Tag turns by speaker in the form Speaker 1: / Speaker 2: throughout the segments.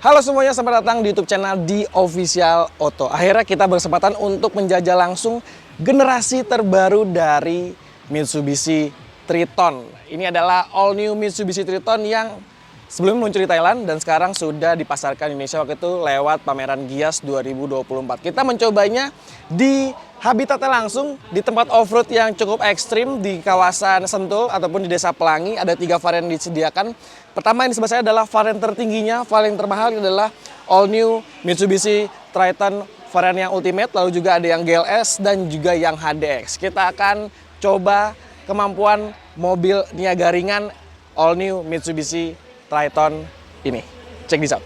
Speaker 1: Halo semuanya, selamat datang di YouTube channel Di Official Auto. Akhirnya kita berkesempatan untuk menjajah langsung generasi terbaru dari Mitsubishi Triton. Ini adalah all new Mitsubishi Triton yang sebelumnya muncul di Thailand dan sekarang sudah dipasarkan di Indonesia waktu itu lewat pameran Gias 2024. Kita mencobanya di habitatnya langsung di tempat off-road yang cukup ekstrim di kawasan Sentul ataupun di Desa Pelangi. Ada 3 varian disediakan. Pertama yang di sebelah saya adalah varian tertingginya, varian termahal adalah all new Mitsubishi Triton varian yang Ultimate, lalu juga ada yang GLS dan juga yang HDX. Kita akan coba kemampuan mobil niaga ringan all new Mitsubishi Triton ini. Check this out.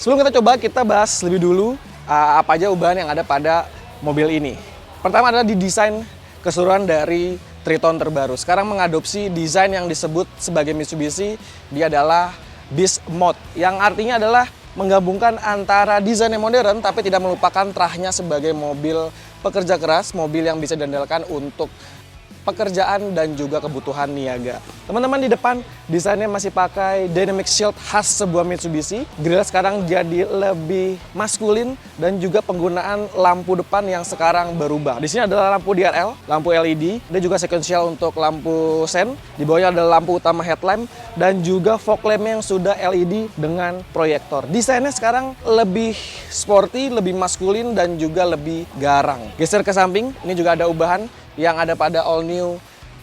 Speaker 1: Sebelum kita coba, kita bahas lebih dulu apa aja ubahan yang ada pada mobil ini. Pertama adalah di desain keseluruhan dari Triton terbaru. Sekarang mengadopsi desain yang disebut sebagai Mitsubishi, dia adalah Beast Mode, yang artinya adalah menggabungkan antara desain yang modern tapi tidak melupakan terahnya sebagai mobil pekerja keras, mobil yang bisa diandalkan untuk pekerjaan dan juga kebutuhan niaga. Teman-teman, di depan desainnya masih pakai dynamic shield khas sebuah Mitsubishi. Grill sekarang jadi lebih maskulin dan juga penggunaan lampu depan yang sekarang berubah. Di sini adalah lampu DRL, lampu LED, dan juga sequential untuk lampu sen. Di bawahnya adalah lampu utama headlamp dan juga fog lamp yang sudah LED dengan proyektor. Desainnya sekarang lebih sporty, lebih maskulin dan juga lebih garang. Geser ke samping, ini juga ada ubahan yang ada pada all new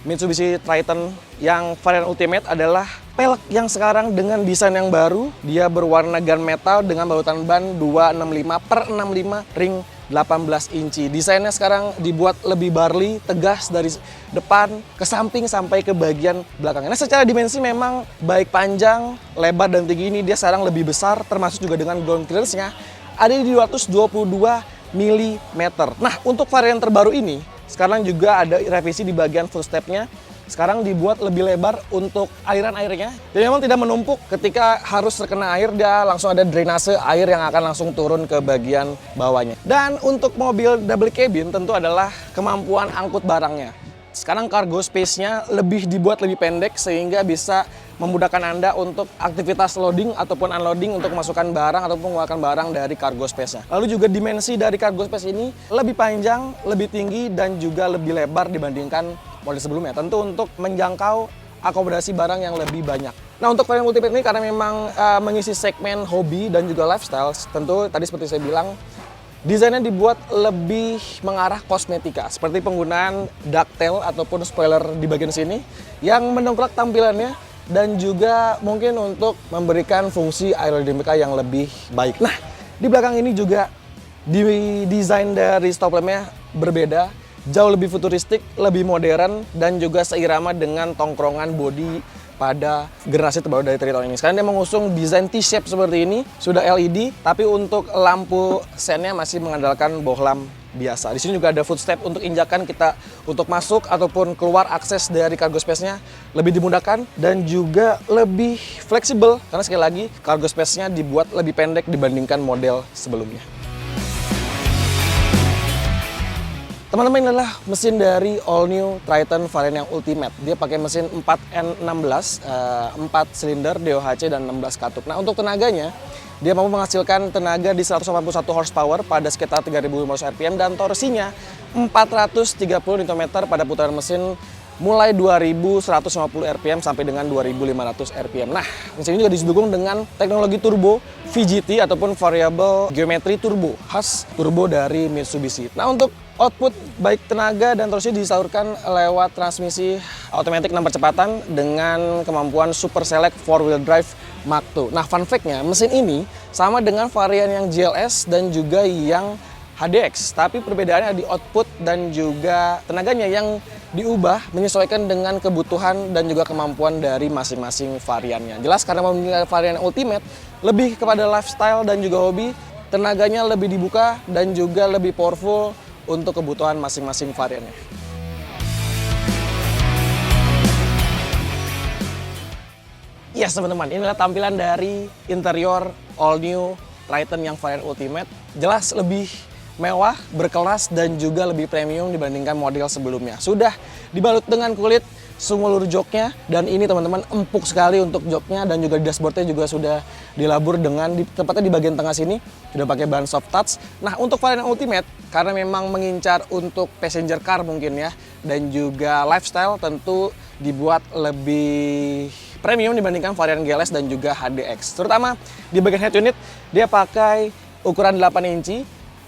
Speaker 1: Mitsubishi Triton yang varian Ultimate adalah pelek yang sekarang dengan desain yang baru. Dia berwarna gunmetal dengan balutan ban 265/65 ring 18 inci. Desainnya sekarang dibuat lebih barley, tegas dari depan ke samping sampai ke bagian belakangnya. Nah, secara dimensi memang baik panjang, lebar dan tinggi ini dia sekarang lebih besar, termasuk juga dengan ground clearance-nya ada di 222 mm. Nah, untuk varian terbaru ini sekarang juga ada revisi di bagian footstep-nya. Sekarang dibuat lebih lebar untuk aliran-airnya. Jadi memang tidak menumpuk ketika harus terkena air, dia langsung ada drainase air yang akan langsung turun ke bagian bawahnya. Dan untuk mobil double cabin tentu adalah kemampuan angkut barangnya. Sekarang cargo space-nya lebih dibuat lebih pendek sehingga bisa memudahkan Anda untuk aktivitas loading ataupun unloading untuk memasukkan barang ataupun mengeluarkan barang dari cargo space-nya. Lalu juga dimensi dari cargo space ini lebih panjang, lebih tinggi, dan juga lebih lebar dibandingkan model sebelumnya. Tentu untuk menjangkau akomodasi barang yang lebih banyak. Nah, untuk varian Ultimate ini karena memang mengisi segmen hobi dan juga lifestyle, tentu tadi seperti saya bilang, desainnya dibuat lebih mengarah kosmetika, seperti penggunaan ducktail ataupun spoiler di bagian sini yang mendongkrak tampilannya dan juga mungkin untuk memberikan fungsi aerodinamika yang lebih baik. Nah, di belakang ini juga desain dari stop lampnya berbeda, jauh lebih futuristik, lebih modern dan juga seirama dengan tongkrongan bodi pada generasi terbaru dari Triton ini. Sekarang dia mengusung desain T-shape seperti ini, sudah LED, tapi untuk lampu sennya masih mengandalkan bohlam biasa. Di sini juga ada footstep untuk injakan kita untuk masuk ataupun keluar akses dari cargo space-nya lebih dimudahkan dan juga lebih fleksibel karena sekali lagi cargo space-nya dibuat lebih pendek dibandingkan model sebelumnya. Teman-teman, ini adalah mesin dari all new Triton varian yang Ultimate. Dia pakai mesin 4N16, 4 silinder DOHC dan 16 katup. Nah, untuk tenaganya, dia mampu menghasilkan tenaga di 181 horsepower pada sekitar 3.500 rpm dan torsinya 430 Nm pada putaran mesin mulai 2.150 rpm sampai dengan 2.500 rpm. Nah, mesin ini juga didukung dengan teknologi turbo VGT ataupun Variable Geometry Turbo, khas turbo dari Mitsubishi. Nah, untuk output baik tenaga dan torsi disalurkan lewat transmisi otomatis 6 percepatan dengan kemampuan Super Select 4-wheel drive Mark II. Nah, fun fact-nya, mesin ini sama dengan varian yang GLS dan juga yang HDX, tapi perbedaannya di output dan juga tenaganya yang diubah menyesuaikan dengan kebutuhan dan juga kemampuan dari masing-masing variannya. Jelas karena memiliki varian Ultimate lebih kepada lifestyle dan juga hobi, tenaganya lebih dibuka dan juga lebih powerful untuk kebutuhan masing-masing variannya. Yes teman-teman, inilah tampilan dari interior all new Triton yang varian Ultimate. Jelas lebih mewah, berkelas, dan juga lebih premium dibandingkan model sebelumnya. Sudah dibalut dengan kulit sumulur joknya, dan ini teman-teman empuk sekali untuk joknya, dan juga dashboardnya juga sudah dilabur dengan tepatnya di bagian tengah sini sudah pakai bahan soft touch. Nah untuk varian Ultimate karena memang mengincar untuk passenger car mungkin ya, dan juga lifestyle, tentu dibuat lebih premium dibandingkan varian GLS dan juga HDX. Terutama di bagian head unit dia pakai ukuran 8 inci,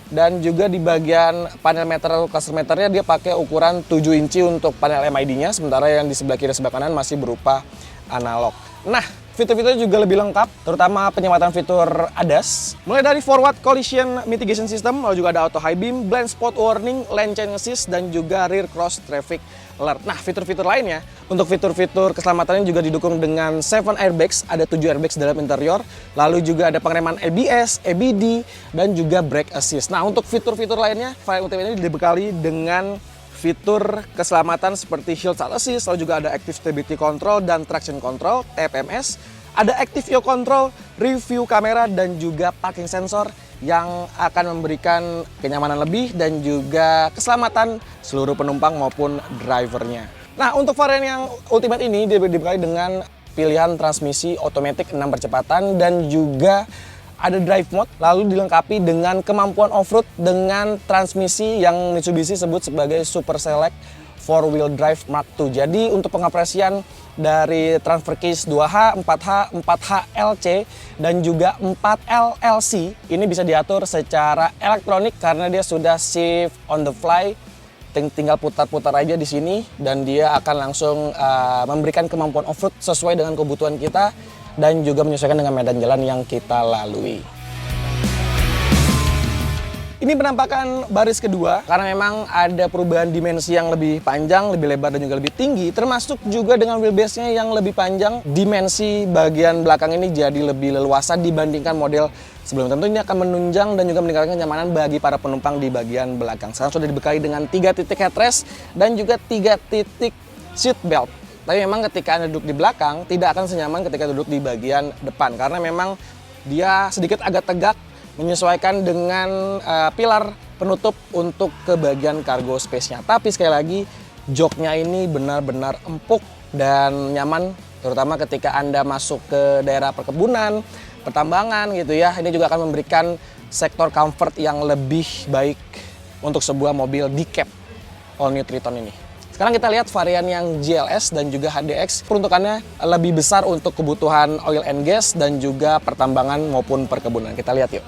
Speaker 1: dan juga di bagian panel meter atau cluster meternya dia pakai ukuran 7 inci untuk panel MID-nya, sementara yang di sebelah kiri dan sebelah kanan masih berupa analog. Nah, fitur-fiturnya juga lebih lengkap, terutama penyematan fitur ADAS. Mulai dari forward collision mitigation system, lalu juga ada auto high beam, blind spot warning, lane change assist, dan juga rear cross traffic alert. Nah, fitur-fitur lainnya, untuk fitur-fitur keselamatannya juga didukung dengan 7 airbags, ada 7 airbags dalam interior, lalu juga ada pengereman ABS, ABD, dan juga brake assist. Nah, untuk fitur-fitur lainnya, varian Ultimate ini dibekali dengan fitur keselamatan seperti Hill Start Assist, lalu juga ada Active Stability Control dan Traction Control, TPMS, ada Active Yaw Control, Review Kamera, dan juga Parking Sensor yang akan memberikan kenyamanan lebih dan juga keselamatan seluruh penumpang maupun drivernya. Nah, untuk varian yang Ultimate ini dibekali dengan pilihan transmisi otomatis 6 percepatan dan juga ada drive mode, lalu dilengkapi dengan kemampuan off-road dengan transmisi yang Mitsubishi sebut sebagai Super Select 4-wheel drive Mark II. Jadi untuk pengoperasian dari transfer case 2H, 4H, 4HLC, dan juga 4LLC ini bisa diatur secara elektronik karena dia sudah shift on the fly. Tinggal putar-putar aja di sini dan dia akan langsung memberikan kemampuan off-road sesuai dengan kebutuhan kita dan juga menyesuaikan dengan medan jalan yang kita lalui. Ini penampakan baris kedua karena memang ada perubahan dimensi yang lebih panjang, lebih lebar, dan juga lebih tinggi, termasuk juga dengan wheelbase-nya yang lebih panjang. Dimensi bagian belakang ini jadi lebih leluasa dibandingkan model sebelumnya. Tentu ini akan menunjang dan juga meningkatkan kenyamanan bagi para penumpang di bagian belakang. Sekarang sudah dibekali dengan 3 titik headrest dan juga 3 titik seat belt. Tapi memang ketika Anda duduk di belakang tidak akan senyaman ketika duduk di bagian depan karena memang dia sedikit agak tegak, menyesuaikan dengan pilar penutup untuk ke bagian cargo space-nya. Tapi sekali lagi, joknya ini benar-benar empuk dan nyaman, terutama ketika Anda masuk ke daerah perkebunan, pertambangan gitu ya. Ini juga akan memberikan sektor comfort yang lebih baik untuk sebuah mobil di-cab all new Triton ini. Sekarang kita lihat varian yang GLS dan juga HDX, peruntukannya lebih besar untuk kebutuhan oil and gas dan juga pertambangan maupun perkebunan. Kita lihat yuk.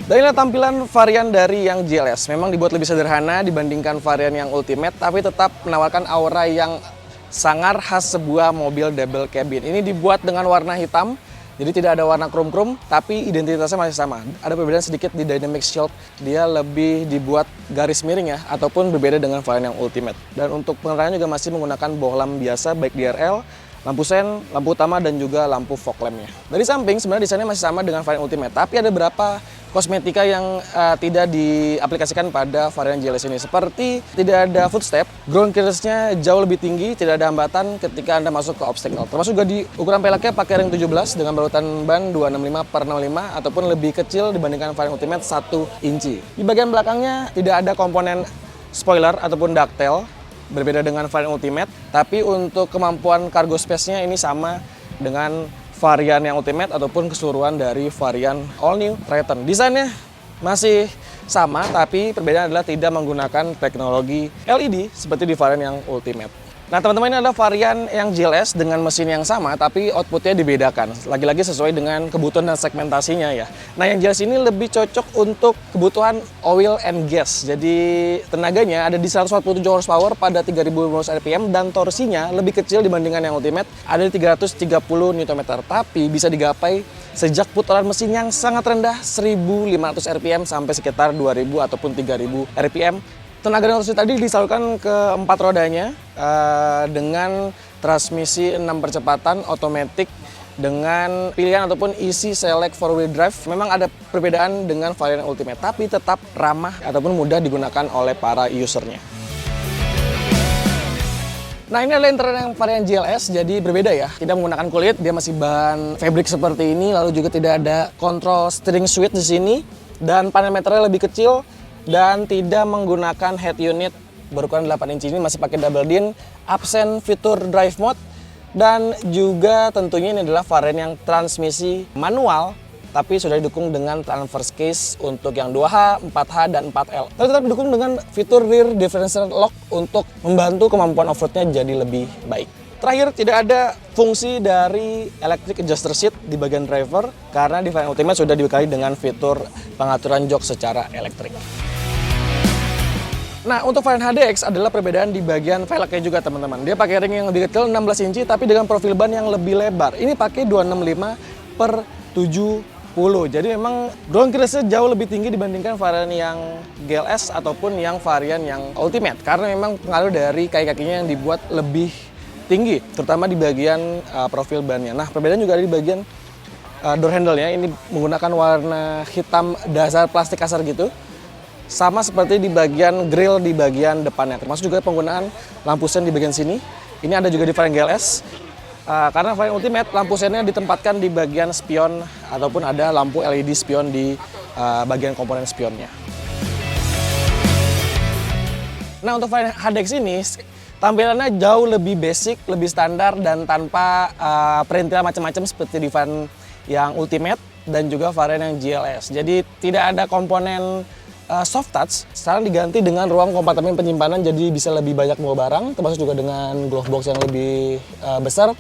Speaker 1: Dan inilah tampilan varian dari yang GLS. Memang dibuat lebih sederhana dibandingkan varian yang Ultimate, tapi tetap menawarkan aura yang sangar khas sebuah mobil double cabin. Ini dibuat dengan warna hitam. Jadi tidak ada warna krom-krom, tapi identitasnya masih sama. Ada perbedaan sedikit di dynamic shield, dia lebih dibuat garis miring ya, ataupun berbeda dengan varian yang Ultimate. Dan untuk penerangan juga masih menggunakan bohlam biasa, baik DRL, lampu sen, lampu utama, dan juga lampu fog lamp-nya. Dari samping sebenarnya desainnya masih sama dengan varian Ultimate, tapi ada beberapa kosmetika yang tidak diaplikasikan pada varian GLS ini. Seperti tidak ada footstep, ground clearance-nya jauh lebih tinggi, tidak ada hambatan ketika Anda masuk ke obstacle. Termasuk juga di ukuran peleknya pakai ring 17 dengan balutan ban 265/65 ataupun lebih kecil dibandingkan varian Ultimate 1 inci. Di bagian belakangnya tidak ada komponen spoiler ataupun ducktail, berbeda dengan varian Ultimate, tapi untuk kemampuan cargo space-nya ini sama dengan varian yang Ultimate ataupun keseluruhan dari varian all new Triton. Desainnya masih sama, tapi perbedaan adalah tidak menggunakan teknologi LED seperti di varian yang Ultimate. Nah teman-teman, ini adalah varian yang GLS dengan mesin yang sama, tapi outputnya dibedakan. Lagi-lagi sesuai dengan kebutuhan dan segmentasinya ya. Nah yang GLS ini lebih cocok untuk kebutuhan oil and gas. Jadi tenaganya ada di 147 horsepower pada 3.500 rpm dan torsinya lebih kecil dibandingkan yang Ultimate, ada di 330 Nm. Tapi bisa digapai sejak putaran mesin yang sangat rendah 1.500 rpm sampai sekitar 2.000 ataupun 3.000 rpm. Tenaga dan torsi tadi disalurkan ke 4 rodanya dengan transmisi 6 percepatan otomatis dengan pilihan ataupun easy select 4-wheel drive. Memang ada perbedaan dengan varian Ultimate, tapi tetap ramah ataupun mudah digunakan oleh para usernya. Nah, ini adalah interior yang varian GLS, jadi berbeda ya. Tidak menggunakan kulit, dia masih bahan fabric seperti ini, lalu juga tidak ada kontrol steering switch di sini, dan panel meternya lebih kecil, dan tidak menggunakan head unit berukuran 8 inci. Ini masih pakai double din, absen fitur drive mode, dan juga tentunya ini adalah varian yang transmisi manual, tapi sudah didukung dengan transverse case untuk yang 2H, 4H, dan 4L. Tapi tetap didukung dengan fitur rear differential lock untuk membantu kemampuan off-roadnya jadi lebih baik. Terakhir, tidak ada fungsi dari electric adjuster seat di bagian driver karena di varian Ultimate sudah dibekali dengan fitur pengaturan jok secara elektrik. Nah, untuk varian HDX adalah perbedaan di bagian velgnya juga, teman-teman. Dia pakai ring yang lebih kecil, 16 inci, tapi dengan profil ban yang lebih lebar. Ini pakai 265/70. Jadi memang ground clearance-nya jauh lebih tinggi dibandingkan varian yang GLS ataupun yang varian yang Ultimate. Karena memang pengaruh dari kaki-kakinya yang dibuat lebih tinggi, terutama di bagian profil bannya. Nah, perbedaan juga ada di bagian door handle-nya. Ini menggunakan warna hitam dasar plastik kasar gitu. Sama seperti di bagian grill di bagian depannya. Termasuk juga penggunaan lampu sen di bagian sini. Ini ada juga di varian GLS. Karena varian Ultimate, lampu sennya ditempatkan di bagian spion ataupun ada lampu LED spion di bagian komponen spionnya. Nah, untuk varian HDX ini tampilannya jauh lebih basic, lebih standar dan tanpa perintilan macam-macam seperti di varian yang Ultimate dan juga varian yang GLS. Jadi tidak ada komponen soft touch, sekarang diganti dengan ruang kompartemen penyimpanan, jadi bisa lebih banyak bawa barang, termasuk juga dengan glove box yang lebih besar.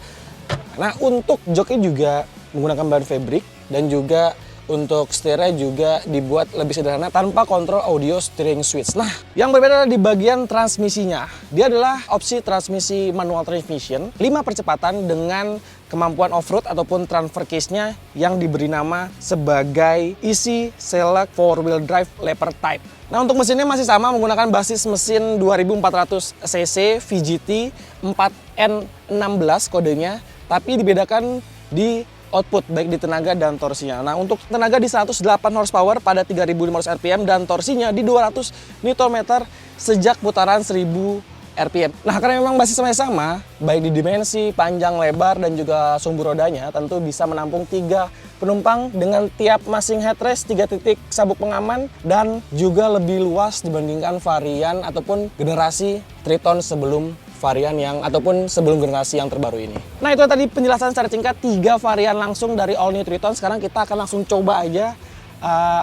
Speaker 1: Nah, untuk joknya juga menggunakan bahan fabric dan juga untuk setirnya juga dibuat lebih sederhana tanpa kontrol audio steering switch. Nah, yang berbeda adalah di bagian transmisinya. Dia adalah opsi transmisi manual transmission, 5 percepatan dengan kemampuan off-road ataupun transfer case-nya yang diberi nama sebagai Easy Select 4-Wheel Drive Leopard Type. Nah, untuk mesinnya masih sama menggunakan basis mesin 2400 cc VGT 4N16 kodenya, tapi dibedakan di output baik di tenaga dan torsinya. Nah, untuk tenaga di 108 horsepower pada 3.500 rpm dan torsinya di 200 Nm sejak putaran 1000 rpm. Nah, karena memang basisnya sama, baik di dimensi, panjang, lebar, dan juga sumbu rodanya, tentu bisa menampung 3 penumpang dengan tiap masing headrest, 3 titik sabuk pengaman, dan juga lebih luas dibandingkan varian ataupun generasi Triton sebelum varian yang ataupun sebelum generasi yang terbaru ini. Nah, itu tadi penjelasan secara singkat 3 varian langsung dari All New Triton. Sekarang kita akan langsung coba aja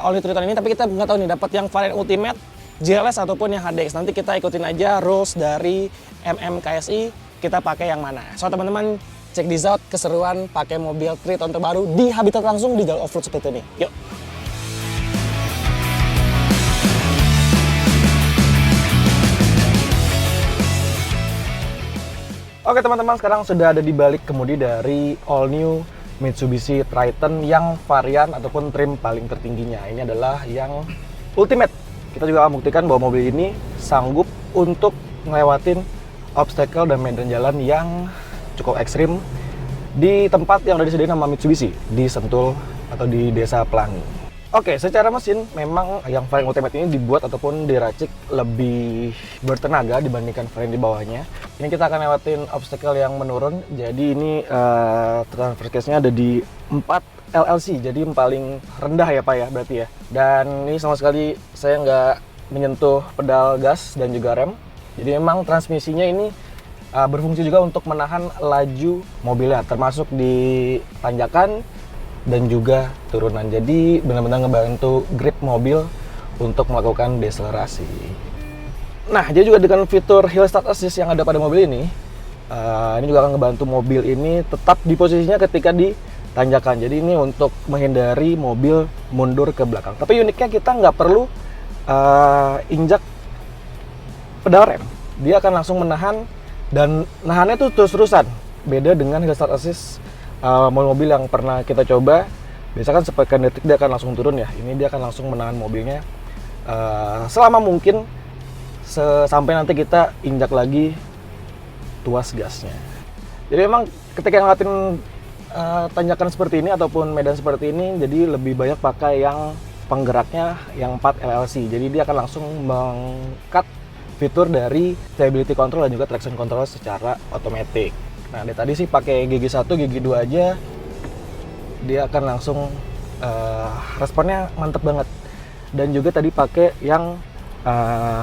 Speaker 1: All New Triton ini, tapi kita nggak tahu nih dapat yang varian Ultimate, GLS ataupun yang HDX. Nanti kita ikutin aja rules dari MMKSI, kita pakai yang mana. So, teman-teman cek this out keseruan pakai mobil Triton terbaru di habitat langsung di jalur off-road seperti ini. Yuk. Oke teman-teman, sekarang sudah ada di balik kemudi dari all new Mitsubishi Triton yang varian ataupun trim paling tertingginya. Ini adalah yang Ultimate. Kita juga akan buktikan bahwa mobil ini sanggup untuk ngelewatin obstacle dan medan jalan yang cukup ekstrim di tempat yang udah disediain sama Mitsubishi, di Sentul atau di Desa Pelangi. Oke, secara mesin memang yang varian Ultimate ini dibuat ataupun diracik lebih bertenaga dibandingkan varian di bawahnya. Ini kita akan lewatin obstacle yang menurun, jadi ini transfer case-nya ada di 4 LLC, jadi yang paling rendah ya Pak ya berarti ya. Dan ini sama sekali saya nggak menyentuh pedal gas dan juga rem. Jadi memang transmisinya ini berfungsi juga untuk menahan laju mobilnya, termasuk di tanjakan dan juga turunan. Jadi benar-benar ngebantu grip mobil untuk melakukan deselerasi. Nah, jadi juga dengan fitur Hill Start Assist yang ada pada mobil ini juga akan ngebantu mobil ini tetap di posisinya ketika di tanjakan. Jadi ini untuk menghindari mobil mundur ke belakang. Tapi uniknya kita nggak perlu injak pedal rem. Dia akan langsung menahan dan nahannya tuh terus-terusan. Beda dengan Hill Start Assist mobil yang pernah kita coba, biasanya kan sepekan detik dia akan langsung turun ya. Ini dia akan langsung menahan mobilnya selama mungkin sampai nanti kita injak lagi tuas gasnya. Jadi memang ketika ngeliatin tanjakan seperti ini ataupun medan seperti ini, jadi lebih banyak pakai yang penggeraknya yang 4 LLC. Jadi dia akan langsung meng-cut fitur dari stability control dan juga traction control secara otomatis. Nah, dari tadi sih pakai GG1, GG2 aja dia akan langsung responnya mantep banget. Dan juga tadi pakai yang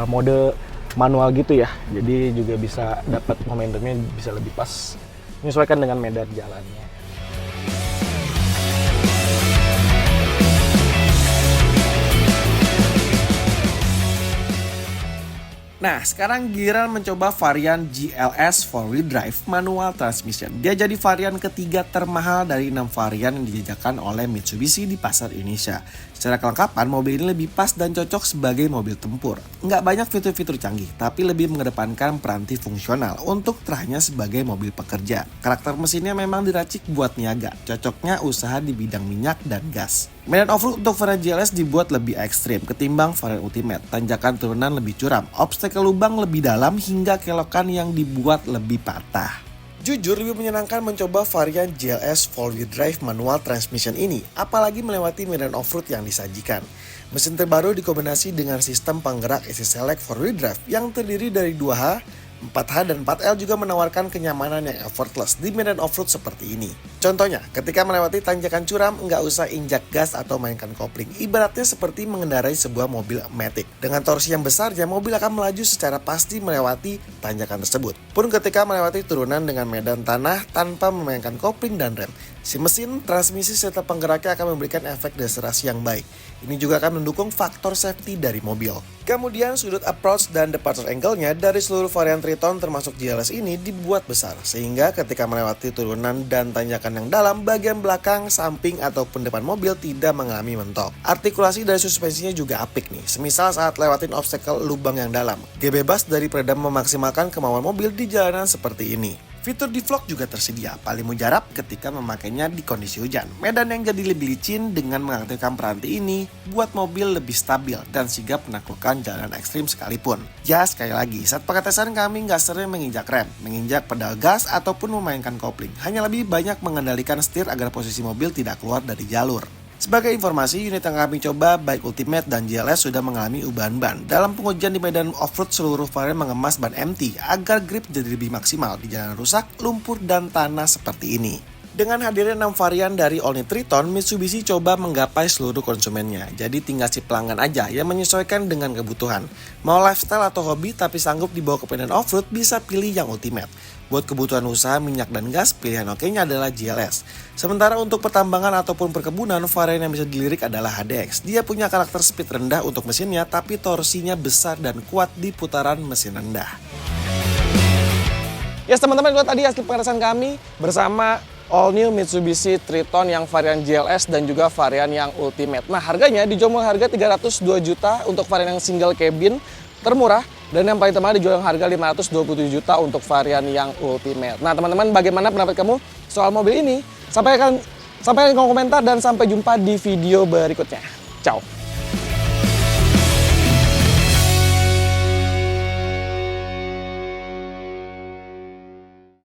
Speaker 1: mode manual gitu ya, jadi juga bisa dapat momentumnya bisa lebih pas, menyesuaikan dengan medan jalannya. Nah, sekarang giliran mencoba varian GLS 4-wheel drive manual transmission. Dia jadi varian ketiga termahal dari 6 varian yang dijajakan oleh Mitsubishi di pasar Indonesia. Secara kelengkapan, mobil ini lebih pas dan cocok sebagai mobil tempur. Nggak banyak fitur-fitur canggih, tapi lebih mengedepankan peranti fungsional untuk terahnya sebagai mobil pekerja. Karakter mesinnya memang diracik buat niaga, cocoknya usaha di bidang minyak dan gas. Medan off-road untuk varian GLS dibuat lebih ekstrim ketimbang varian Ultimate. Tanjakan turunan lebih curam, obstacle lubang lebih dalam hingga kelokan yang dibuat lebih patah. Jujur lebih menyenangkan mencoba varian GLS 4-wheel drive manual transmission ini, apalagi melewati medan off-road yang disajikan. Mesin terbaru dikombinasi dengan sistem penggerak AC Select 4-wheel drive yang terdiri dari 2H, 4H dan 4L juga menawarkan kenyamanan yang effortless di medan off-road seperti ini. Contohnya, ketika melewati tanjakan curam, nggak usah injak gas atau mainkan kopling. Ibaratnya seperti mengendarai sebuah mobil matic. Dengan torsi yang besarnya, mobil akan melaju secara pasti melewati tanjakan tersebut. Pun ketika melewati turunan dengan medan tanah tanpa memainkan kopling dan rem. Si mesin, transmisi, serta penggeraknya akan memberikan efek deselerasi yang baik. Ini juga akan mendukung faktor safety dari mobil. Kemudian sudut approach dan departure angle-nya dari seluruh varian Triton termasuk GLS ini dibuat besar. Sehingga ketika melewati turunan dan tanjakan yang dalam, bagian belakang, samping, ataupun depan mobil tidak mengalami mentok. Artikulasi dari suspensinya juga apik nih. Semisal saat lewatin obstacle lubang yang dalam. Gak bebas dari peredam memaksimalkan kemauan mobil di jalanan seperti ini. Fitur di-vlog juga tersedia, paling mujarab ketika memakainya di kondisi hujan. Medan yang jadi lebih licin dengan mengaktifkan peranti ini buat mobil lebih stabil dan sigap menaklukkan jalanan ekstrim sekalipun. Ya, sekali lagi, saat pengetesan kami nggak sering menginjak rem, menginjak pedal gas, ataupun memainkan kopling. Hanya lebih banyak mengendalikan setir agar posisi mobil tidak keluar dari jalur. Sebagai informasi, unit yang kami coba baik Ultimate dan GLS sudah mengalami ubahan ban. Dalam pengujian di medan off-road, seluruh varian mengemas ban MT agar grip jadi lebih maksimal di jalanan rusak, lumpur, dan tanah seperti ini. Dengan hadirnya 6 varian dari All New Triton, Mitsubishi coba menggapai seluruh konsumennya. Jadi tinggal si pelanggan aja yang menyesuaikan dengan kebutuhan. Mau lifestyle atau hobi tapi sanggup dibawa ke medan off-road, bisa pilih yang Ultimate. Buat kebutuhan usaha minyak dan gas, pilihan oke-nya adalah GLS. Sementara untuk pertambangan ataupun perkebunan, varian yang bisa dilirik adalah HDX. Dia punya karakter speed rendah untuk mesinnya, tapi torsinya besar dan kuat di putaran mesin rendah. Yes teman-teman, itu tadi hasil pengetesan kami bersama All New Mitsubishi Triton yang varian GLS dan juga varian yang Ultimate. Nah, harganya dijual harga 302 juta untuk varian yang single cabin termurah. Dan yang paling termahal dijual harga 527 juta untuk varian yang Ultimate. Nah teman-teman, bagaimana pendapat kamu soal mobil ini? Sampaikan kolom komentar dan sampai jumpa di video berikutnya. Ciao.